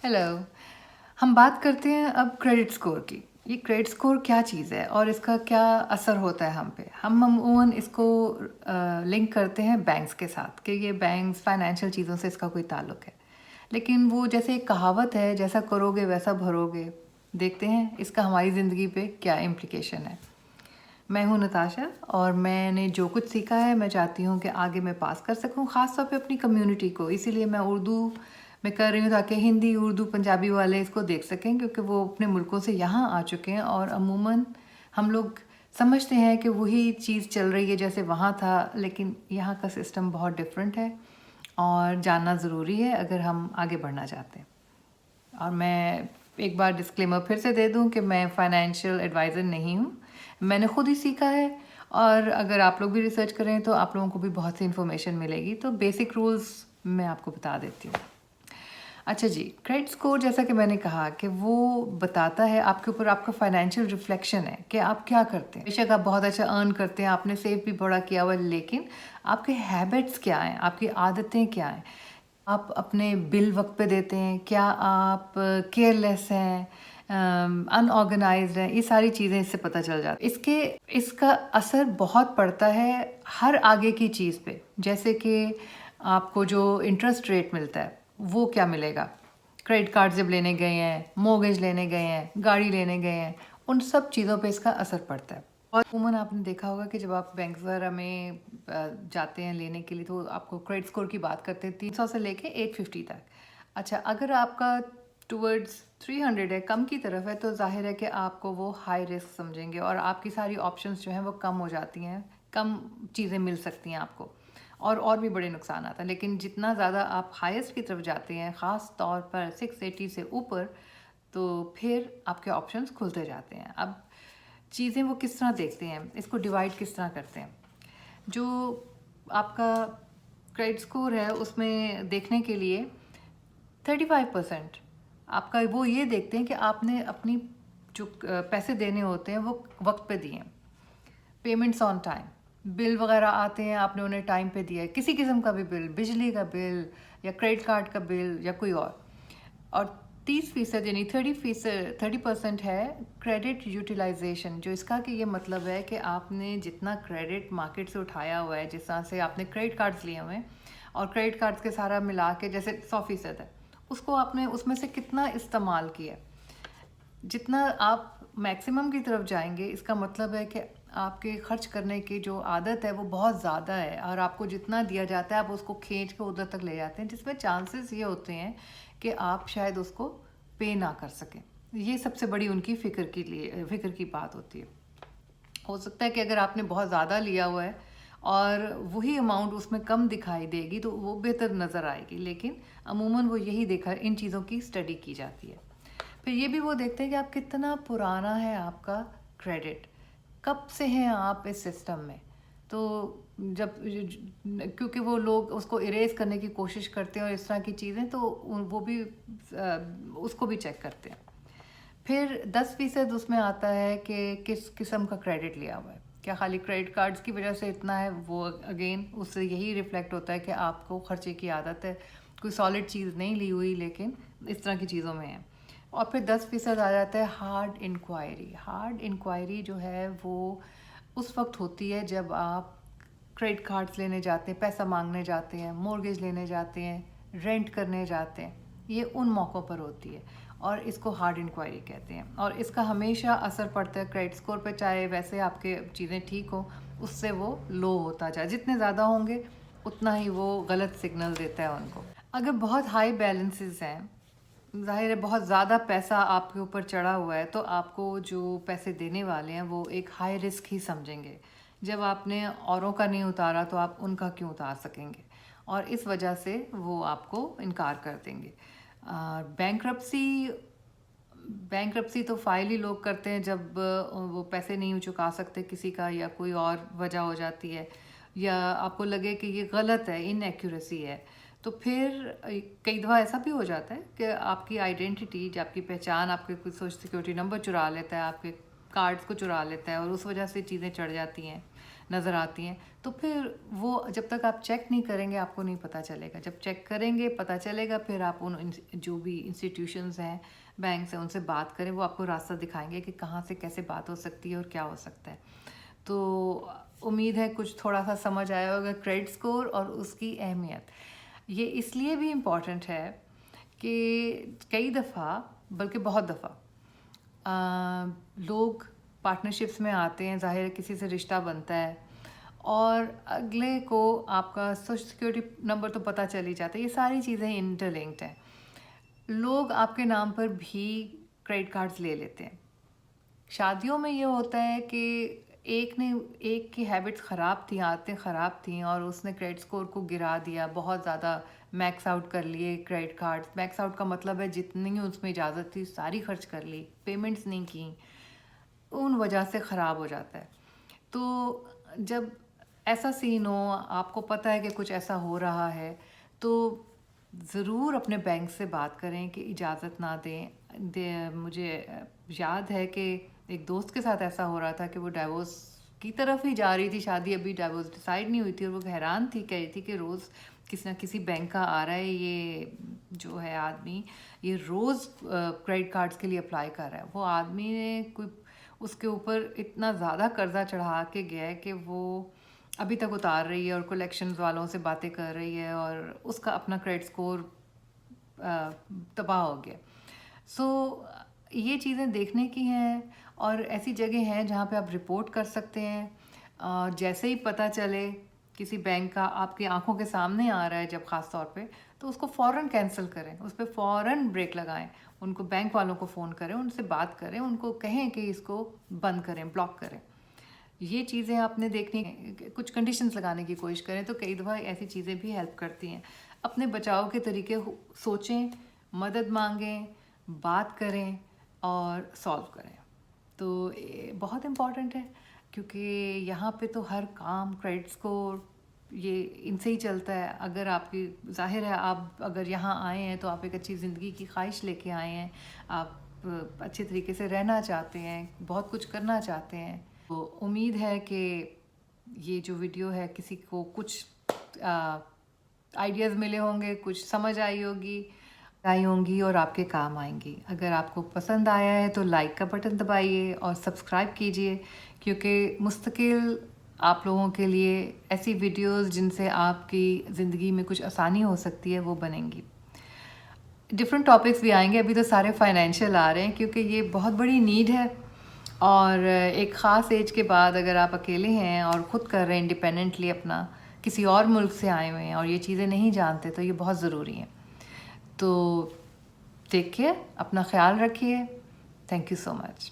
Hello. हम बात करते हैं अब क्रेडिट स्कोर की। ये क्रेडिट स्कोर क्या चीज़ है और इसका क्या असर होता है हम पे? हम अमूमन इसको लिंक करते हैं बैंक्स के साथ कि ये बैंक्स फाइनेंशियल चीज़ों से इसका कोई ताल्लुक है। लेकिन वो जैसे एक कहावत है, जैसा करोगे वैसा भरोगे। देखते हैं इसका हमारी ज़िंदगी पे क्या इम्प्लिकेशन है। मैं हूँ नताशा और मैंने जो कुछ सीखा है मैं चाहती हूँ कि आगे मैं पास कर सकूँ, ख़ास तौर पे अपनी कम्युनिटी को। इसीलिए मैं उर्दू में कर रही हूँ ताकि हिंदी, उर्दू, पंजाबी वाले इसको देख सकें, क्योंकि वो अपने मुल्कों से यहाँ आ चुके हैं और अमूमन हम लोग समझते हैं कि वही चीज़ चल रही है जैसे वहाँ था, लेकिन यहाँ का सिस्टम बहुत डिफरेंट है और जानना ज़रूरी है अगर हम आगे बढ़ना चाहते हैं। और मैं एक बार डिस्क्लेमर फिर से दे दूं कि मैं फाइनेंशियल एडवाइज़र नहीं हूं, मैंने खुद ही सीखा है। और अगर आप लोग भी रिसर्च करें तो आप लोगों को भी बहुत सी इन्फॉर्मेशन मिलेगी। तो बेसिक रूल्स मैं आपको बता देती हूँ। अच्छा जी, क्रेडिट स्कोर जैसा कि मैंने कहा कि वो बताता है आपके ऊपर, आपका फाइनेंशियल रिफ्लेक्शन है कि आप क्या करते हैं। बेशक आप बहुत अच्छा अर्न करते हैं, आपने सेव भी बड़ा किया हुआ है, लेकिन आपके हैबिट्स क्या हैं, आपकी आदतें क्या हैं। आप अपने बिल वक्त पे देते हैं, क्या आप केयरलेस हैं, अनऑर्गेनाइज्ड हैं, ये सारी चीज़ें इससे पता चल जाती। इसका असर बहुत पड़ता है हर आगे की चीज़ पे। जैसे कि आपको जो इंटरेस्ट रेट मिलता है वो क्या मिलेगा, क्रेडिट कार्ड जब लेने गए हैं, मोर्गेज लेने गए हैं, गाड़ी लेने गए हैं, उन सब चीज़ों पे इसका असर पड़ता है। और अमूमन आपने देखा होगा कि जब आप बैंक वगैरह में जाते हैं लेने के लिए तो आपको क्रेडिट स्कोर की बात करते हैं 300 से लेके 850 तक। अच्छा, अगर आपका टूवर्ड्स 300 है, कम की तरफ है, तो जाहिर है कि आपको वो हाई रिस्क समझेंगे और आपकी सारी ऑप्शंस जो हैं वो कम हो जाती हैं, कम चीज़ें मिल सकती हैं आपको और भी बड़े नुकसान आता है। लेकिन जितना ज़्यादा आप हाईएस्ट की तरफ जाते हैं, ख़ास तौर पर 680 से ऊपर, तो फिर आपके ऑप्शंस खुलते जाते हैं। अब चीज़ें वो किस तरह देखते हैं, इसको डिवाइड किस तरह करते हैं। जो आपका क्रेडिट स्कोर है उसमें देखने के लिए 35% आपका वो ये देखते हैं कि आपने अपनी जो पैसे देने होते हैं वो वक्त पे दिए, पेमेंट्स ऑन टाइम, बिल वगैरह आते हैं आपने उन्हें टाइम पे दिया है, किसी किस्म का भी बिल, बिजली का बिल या क्रेडिट कार्ड का बिल या कोई और 30% यानी 30% है क्रेडिट यूटिलाइजेशन। जो इसका कि ये मतलब है कि आपने जितना क्रेडिट मार्केट से उठाया हुआ है, जिस तरह से आपने क्रेडिट कार्ड्स लिए हुए हैं और क्रेडिट कार्ड्स के सारा मिला के जैसे 100% है, उसको आपने उसमें से कितना इस्तेमाल किया। जितना आप मैक्सिमम की तरफ जाएंगे, इसका मतलब है कि आपके खर्च करने की जो आदत है वो बहुत ज़्यादा है और आपको जितना दिया जाता है आप उसको खींच के उधर तक ले जाते हैं, जिसमें चांसेस ये होते हैं कि आप शायद उसको पे ना कर सकें। ये सबसे बड़ी उनकी फ़िक्र की बात होती है। हो सकता है कि अगर आपने बहुत ज़्यादा लिया हुआ है और वही अमाउंट उसमें कम दिखाई देगी तो वो बेहतर नज़र आएगी, लेकिन अमूमन वो यही देखा, इन चीज़ों की स्टडी की जाती है। फिर ये भी वो देखते हैं कि आप कितना पुराना है आपका क्रेडिट, कब से हैं आप इस सिस्टम में। तो जब क्योंकि वो लोग उसको इरेज करने की कोशिश करते हैं और इस तरह की चीज़ें, तो वो भी उसको भी चेक करते हैं। फिर 10% उसमें आता है कि किस किस्म का क्रेडिट लिया हुआ है, क्या खाली क्रेडिट कार्ड्स की वजह से इतना है। वो अगेन उससे यही रिफ्लेक्ट होता है कि आपको खर्चे की आदत है, कोई सॉलिड चीज़ नहीं ली हुई लेकिन इस तरह की चीज़ों में है। और फिर 10% आ जाता है हार्ड इंक्वायरी। हार्ड इंक्वायरी जो है वो उस वक्त होती है जब आप क्रेडिट कार्ड्स लेने जाते हैं, पैसा मांगने जाते हैं, मॉर्गेज लेने जाते हैं, रेंट करने जाते हैं, ये उन मौक़ों पर होती है और इसको हार्ड इंक्वायरी कहते हैं। और इसका हमेशा असर पड़ता है क्रेडिट स्कोर पे, चाहे वैसे आपके चीज़ें ठीक हो, उससे वो लो होता जाए। जितने ज़्यादा होंगे उतना ही वो गलत सिग्नल देता है उनको। अगर बहुत हाई बैलेंसेस हैं, ज़ाहिर है बहुत ज़्यादा पैसा आपके ऊपर चढ़ा हुआ है, तो आपको जो पैसे देने वाले हैं वो एक हाई रिस्क ही समझेंगे। जब आपने औरों का नहीं उतारा तो आप उनका क्यों उतार सकेंगे, और इस वजह से वो आपको इनकार कर देंगे। बैंक्रप्सी बैंक्रप्सी तो फाइल ही लोग करते हैं जब वो पैसे नहीं चुका सकते किसी का, या कोई और वजह हो जाती है, या आपको लगे कि ये गलत है, इनएक्यूरेसी है। तो फिर कई दफ़ा ऐसा भी हो जाता है कि आपकी आइडेंटिटी, जो आपकी पहचान, आपके कोई सोशल सिक्योरिटी नंबर चुरा लेता है, आपके कार्ड्स को चुरा लेता है और उस वजह से चीज़ें चढ़ जाती हैं। नज़र आती हैं, तो फिर वो जब तक आप चेक नहीं करेंगे आपको नहीं पता चलेगा। जब चेक करेंगे पता चलेगा, फिर आप उन जो भी इंस्टीट्यूशंस हैं, बैंक्स हैं, उनसे बात करें, वो आपको रास्ता दिखाएंगे कि कहाँ से कैसे बात हो सकती है और क्या हो सकता है। तो उम्मीद है कुछ थोड़ा सा समझ आया होगा क्रेडिट स्कोर और उसकी अहमियत। ये इसलिए भी इम्पॉर्टेंट है कि कई दफ़ा, बल्कि बहुत दफ़ा लोग पार्टनरशिप्स में आते हैं, ज़ाहिर है किसी से रिश्ता बनता है और अगले को आपका सोशल सिक्योरिटी नंबर तो पता चल ही जाता है। ये सारी चीज़ें इंटरलिंक्ड हैं। लोग आपके नाम पर भी क्रेडिट कार्ड्स ले लेते हैं। शादियों में ये होता है कि एक की हैबिट्स ख़राब थी, आदतें ख़राब थी और उसने क्रेडिट स्कोर को गिरा दिया, बहुत ज़्यादा मैक्स आउट कर लिए क्रेडिट कार्ड्स। मैक्स आउट का मतलब है जितनी उसमें इजाज़त थी सारी खर्च कर ली, पेमेंट्स नहीं की, उन वजह से ख़राब हो जाता है। तो जब ऐसा सीन हो, आपको पता है कि कुछ ऐसा हो रहा है, तो ज़रूर अपने बैंक से बात करें कि इजाज़त ना दें। मुझे याद है कि एक दोस्त के साथ ऐसा हो रहा था कि वो डाइवोर्स की तरफ ही जा रही थी, शादी अभी डाइवोर्स डिसाइड नहीं हुई थी और वो हैरान थी, कह रही थी कि रोज़ किसी ना किसी बैंक का आ रहा है, ये जो है आदमी ये रोज़ क्रेडिट कार्ड्स के लिए अप्लाई कर रहा है। वो आदमी ने कोई उसके ऊपर इतना ज़्यादा कर्जा चढ़ा के गया है कि वो अभी तक उतार रही है और कलेक्शंस वालों से बातें कर रही है और उसका अपना क्रेडिट स्कोर तबाह हो गया। सो ये चीज़ें देखने की हैं और ऐसी जगह हैं जहाँ पे आप रिपोर्ट कर सकते हैं। जैसे ही पता चले किसी बैंक का आपकी आंखों के सामने आ रहा है जब ख़ास तौर पे, तो उसको फ़ौरन कैंसिल करें, उस पर फ़ौरन ब्रेक लगाएं, उनको बैंक वालों को फ़ोन करें, उनसे बात करें, उनको कहें कि इसको बंद करें, ब्लॉक करें। ये चीज़ें आपने देखनी, कुछ कंडीशंस लगाने की कोशिश करें, तो कई दफ़ा ऐसी चीज़ें भी हेल्प करती हैं। अपने बचाव के तरीके सोचें, मदद मांगें, बात करें और सॉल्व करें। तो ये बहुत इम्पॉर्टेंट है क्योंकि यहाँ पे तो हर काम क्रेडिट स्कोर ये इनसे ही चलता है। अगर आपकी ज़ाहिर है आप अगर यहाँ आए हैं तो आप एक अच्छी ज़िंदगी की ख्वाहिश लेके आए हैं, आप अच्छे तरीके से रहना चाहते हैं, बहुत कुछ करना चाहते हैं। तो उम्मीद है कि ये जो वीडियो है किसी को कुछ आइडियाज़ मिले होंगे, कुछ समझ आई होंगी और आपके काम आएंगी। अगर आपको पसंद आया है तो लाइक का बटन दबाइए और सब्सक्राइब कीजिए, क्योंकि मुस्तकिल आप लोगों के लिए ऐसी वीडियोस जिनसे आपकी ज़िंदगी में कुछ आसानी हो सकती है वो बनेंगी। डिफरेंट टॉपिक्स भी आएंगे, अभी तो सारे फाइनेंशियल आ रहे हैं क्योंकि ये बहुत बड़ी नीड है और एक ख़ास एज के बाद अगर आप अकेले हैं और ख़ुद कर रहे हैं इंडिपेंडेंटली अपना, किसी और मुल्क से आए हुए हैं और ये चीज़ें नहीं जानते, तो ये बहुत ज़रूरी हैं। तो टेक केयर, अपना ख्याल रखिए। Thank you so much.